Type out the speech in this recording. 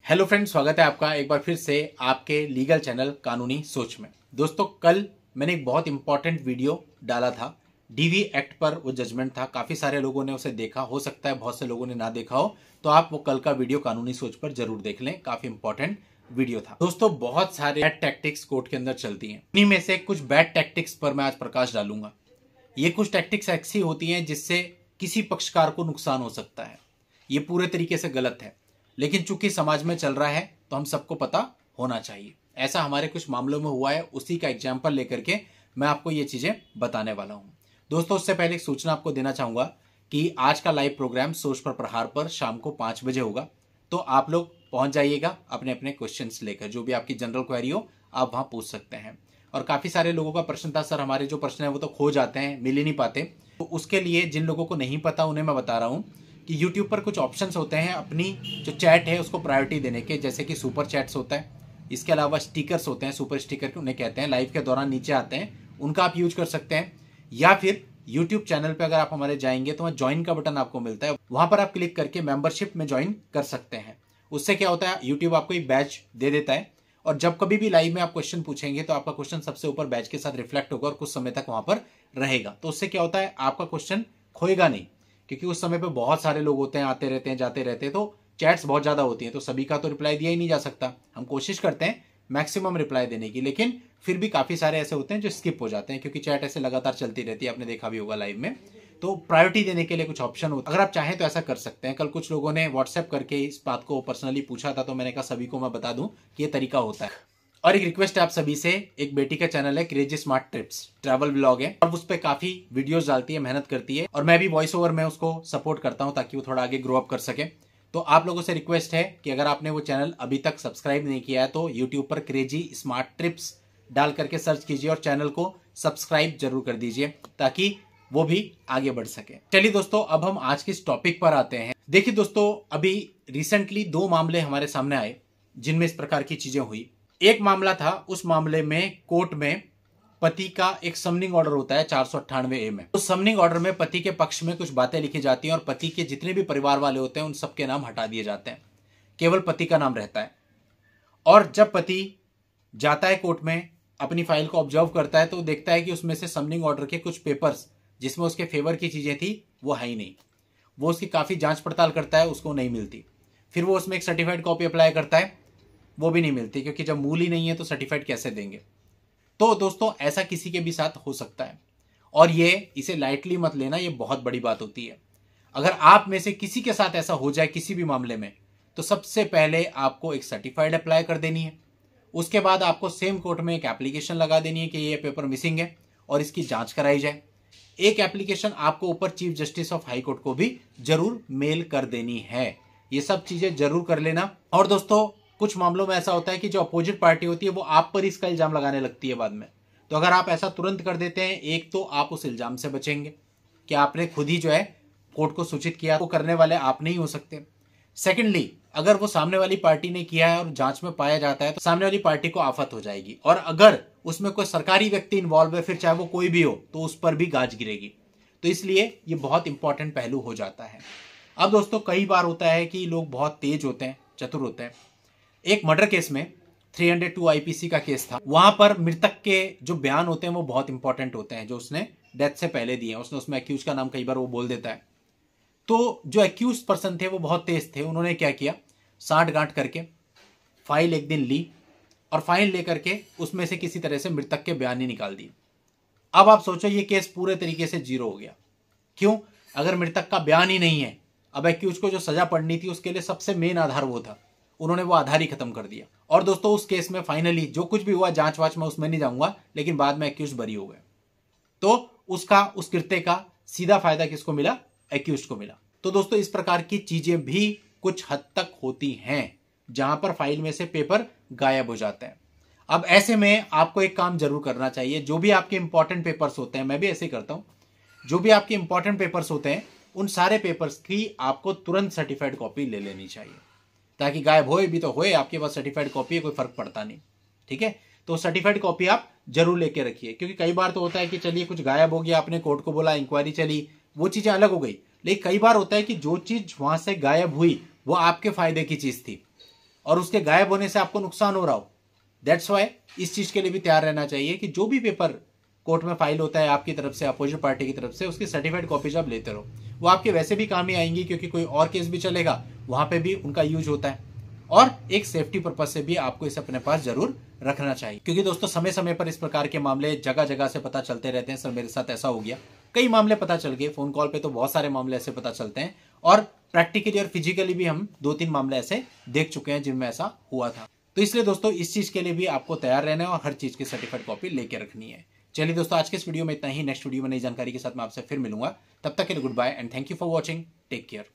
Hello friends, स्वागत है आपका एक बार फिर से आपके लीगल चैनल कानूनी सोच में। दोस्तों, कल मैंने एक बहुत इंपॉर्टेंट वीडियो डाला था। डीवी एक्ट पर वो जजमेंट था। काफ़ी सारे लोगों ने उसे देखा, हो सकता है बहुत से लोगों ने ना देखा हो, तो आप वो कल का वीडियो कानूनी सोच पर जरूर देख लें। काफ़ी इंपॉर्टेंट वीडियो था। दोस्तों, बहुत सारे बैड टैक्टिक्स कोर्ट के अंदर चलती हैं। इन्हीं में से कुछ बैड टैक्टिक्स पर मैं आज प्रकाश डालूंगा। ये कुछ टैक्टिक्स ऐसी होती हैं जिससे किसी पक्षकार को नुकसान हो सकता है। ये पूरे तरीके से गलत है, लेकिन चूंकि समाज में चल रहा है तो हम सबको पता होना चाहिए। ऐसा हमारे कुछ मामलों में हुआ है, उसी का एग्जाम्पल लेकर के मैं आपको ये चीजें बताने वाला हूं। दोस्तों, उससे पहले एक सूचना आपको देना चाहूंगा कि आज का लाइव प्रोग्राम सोच पर प्रहार पर शाम को 5 बजे होगा। तो आप लोग पहुंच जाइएगा अपने अपने क्वेश्चंस लेकर। जो भी आपकी जनरल क्वेरी हो आप वहां पूछ सकते हैं। और काफी सारे लोगों का प्रश्न था, सर हमारे जो प्रश्न है वो तो खो जाते हैं, मिल ही नहीं पाते। तो उसके लिए जिन लोगों को नहीं पता उन्हें मैं बता रहा हूँ कि YouTube पर कुछ ऑप्शंस होते हैं अपनी जो चैट है उसको प्रायोरिटी देने के, जैसे कि सुपर चैट्स होता है। इसके अलावा स्टिकर्स होते हैं, सुपर स्टिकर उन्हें कहते हैं, लाइव के दौरान नीचे आते हैं, उनका आप यूज कर सकते हैं। या फिर YouTube चैनल पे अगर आप हमारे जाएंगे तो वहाँ ज्वाइन का बटन आपको मिलता है, वहां पर आप क्लिक करके मेंबरशिप में ज्वाइन कर सकते हैं। उससे क्या होता है, यूट्यूब आपको एक बैच दे देता है और जब कभी भी लाइव में आप क्वेश्चन पूछेंगे तो आपका क्वेश्चन सबसे ऊपर बैच के साथ रिफ्लेक्ट होगा और कुछ समय तक वहां पर रहेगा। तो उससे क्या होता है, आपका क्वेश्चन खोएगा नहीं, क्योंकि उस समय पे बहुत सारे लोग होते हैं, आते रहते हैं जाते रहते हैं, तो चैट्स बहुत ज्यादा होती हैं, तो सभी का तो रिप्लाई दिया ही नहीं जा सकता। हम कोशिश करते हैं मैक्सिमम रिप्लाई देने की, लेकिन फिर भी काफी सारे ऐसे होते हैं जो स्किप हो जाते हैं, क्योंकि चैट ऐसे लगातार चलती रहती है, आपने देखा भी होगा लाइव में। तो प्रायोरिटी देने के लिए कुछ ऑप्शन होता है, अगर आप चाहें तो ऐसा कर सकते हैं। कल कुछ लोगों ने व्हाट्सएप करके इस बात को पर्सनली पूछा था, तो मैंने कहा सभी को मैं बता दूं कि ये तरीका होता है। और एक रिक्वेस्ट है आप सभी से, एक बेटी का चैनल है crazy smart trips, travel vlog है, और उस पर काफी वीडियोस डालती है, मेहनत करती है, और मैं भी वॉइस ओवर में उसको सपोर्ट करता हूं ताकि वो थोड़ा आगे ग्रो अप कर सके। तो आप लोगों से रिक्वेस्ट है कि अगर आपने वो चैनल अभी तक सब्सक्राइब नहीं किया है तो यूट्यूब पर क्रेजी स्मार्ट ट्रिप्स डाल करके सर्च कीजिए और चैनल को सब्सक्राइब जरूर कर दीजिए ताकि वो भी आगे बढ़ सके। चलिए दोस्तों, अब हम आज के इस टॉपिक पर आते हैं। देखिए दोस्तों, अभी रिसेंटली 2 मामले हमारे सामने आए जिनमें इस प्रकार की चीजें हुई। एक मामला था, उस मामले में कोर्ट में पति का एक समनिंग ऑर्डर होता है 498A में। उस समनिंग ऑर्डर में पति के पक्ष में कुछ बातें लिखी जाती हैं और पति के जितने भी परिवार वाले होते हैं उन सबके नाम हटा दिए जाते हैं, केवल पति का नाम रहता है। और जब पति जाता है कोर्ट में, अपनी फाइल को ऑब्जर्व करता है तो देखता है कि उसमें से समनिंग ऑर्डर के कुछ पेपर्स जिसमें उसके फेवर की चीजें थी वो है ही नहीं। वो उसकी काफी जांच पड़ताल करता है, उसको नहीं मिलती। फिर वो उसमें एक सर्टिफाइड कॉपी अप्लाई करता है, वो भी नहीं मिलती, क्योंकि जब मूल ही नहीं है तो सर्टिफाइड कैसे देंगे। तो दोस्तों, ऐसा किसी के भी साथ हो सकता है और इसे लाइटली मत लेना, ये बहुत बड़ी बात होती है। अगर आप में से किसी के साथ ऐसा हो जाए किसी भी मामले में, तो सबसे पहले आपको एक सर्टिफाइड अप्लाई कर देनी है। उसके बाद आपको सेम कोर्ट में एक एप्लीकेशन लगा देनी है कि ये पेपर मिसिंग है और इसकी जांच कराई जाए। एक एप्लीकेशन आपको ऊपर chief justice of high court को भी जरूर मेल कर देनी है। ये सब चीजें जरूर कर लेना। और दोस्तों, कुछ मामलों में ऐसा होता है कि जो अपोजिट पार्टी होती है वो आप पर इसका इल्जाम लगाने लगती है बाद में। तो अगर आप ऐसा तुरंत कर देते हैं, एक तो आप उस इल्जाम से बचेंगे कि आपने खुद ही जो है कोर्ट को सूचित किया, वो करने वाले आप नहीं हो सकते। सेकेंडली, अगर वो सामने वाली पार्टी ने किया है और जांच में पाया जाता है तो सामने वाली पार्टी को आफत हो जाएगी, और अगर उसमें कोई सरकारी व्यक्ति इन्वॉल्व है, फिर चाहे वो कोई भी हो, तो उस पर भी गाज गिरेगी। तो इसलिए ये बहुत इंपॉर्टेंट पहलू हो जाता है। अब दोस्तों, कई बार होता है कि लोग बहुत तेज होते हैं, चतुर होते हैं। एक मर्डर केस में 302 IPC का केस था। वहां पर मृतक के जो बयान होते हैं वो बहुत इंपॉर्टेंट होते हैं, जो उसने डेथ से पहले दिए हैं। उसने उसमें एक्यूज का नाम कई बार वो बोल देता है। तो जो एक्यूज पर्सन थे वो बहुत तेज थे। उन्होंने क्या किया, साठ गांठ करके फाइल एक दिन ली और फाइल लेकर के उसमें से किसी तरह से मृतक के बयान ही निकाल दिए। अब आप सोचो, ये केस पूरे तरीके से जीरो हो गया। क्यों? अगर मृतक का बयान ही नहीं है, अब एक्यूज को जो सजा पड़नी थी उसके लिए सबसे मेन आधार वो था, उन्होंने वो आधार ही खत्म कर दिया। और दोस्तों, उस केस में फाइनली जो कुछ भी हुआ, जांच वाच में उसमें नहीं जाऊंगा, लेकिन बाद में एक्यूज बरी हो गए। तो उस कृत्य का सीधा फायदा किसको मिला? एक्यूज को मिला। तो दोस्तों, इस प्रकार की चीजें भी कुछ हद तक होती हैं जहां पर फाइल में से पेपर गायब हो जाते हैं। अब ऐसे में आपको एक काम जरूर करना चाहिए। जो भी आपके इंपॉर्टेंट पेपर्स होते हैं, मैं भी ऐसे ही करता हूं, जो भी आपके इंपॉर्टेंट पेपर्स होते हैं उन सारे पेपर्स की आपको तुरंत सर्टिफाइड कॉपी ले लेनी चाहिए, ताकि गायब होए भी तो होए, आपके पास सर्टिफाइड कॉपी है, कोई फर्क पड़ता नहीं। ठीक है? तो सर्टिफाइड कॉपी आप जरूर लेके रखिए, क्योंकि कई बार तो होता है कि चलिए कुछ गायब हो गया, आपने कोर्ट को बोला, इंक्वायरी चली, वो चीजें अलग हो गई, लेकिन कई बार होता है कि जो चीज वहां से गायब हुई वो आपके फायदे की चीज थी, और उसके गायब होने से आपको नुकसान हो रहा हो। दैट्स वाई इस चीज के लिए भी तैयार रहना चाहिए कि जो भी पेपर कोर्ट में फाइल होता है आपकी तरफ से, अपोजिट पार्टी की तरफ से, उसकी सर्टिफाइड कॉपीज आप लेते रहो। वो आपके वैसे भी काम ही आएंगी, क्योंकि कोई और केस भी चलेगा वहां पे भी उनका यूज होता है। और एक सेफ्टी पर्पज से भी आपको इसे अपने पास जरूर रखना चाहिए, क्योंकि दोस्तों समय समय पर इस प्रकार के मामले जगह जगह से पता चलते रहते हैं। सर मेरे साथ ऐसा हो गया, कई मामले पता चल गए, फोन कॉल पे तो बहुत सारे मामले ऐसे पता चलते हैं, और प्रैक्टिकली और फिजिकली भी हम 2-3 मामले ऐसे देख चुके हैं जिनमें ऐसा हुआ था। तो इसलिए दोस्तों इस चीज के लिए भी आपको तैयार रहना है और हर चीज की सर्टिफाइड कॉपी लेके रखनी है। चलिए दोस्तों, आज के इस वीडियो में इतना ही। नेक्स्ट वीडियो में नई जानकारी के साथ मैं आपसे फिर मिलूंगा। तब तक के लिए goodbye and thank you for watching. Take care.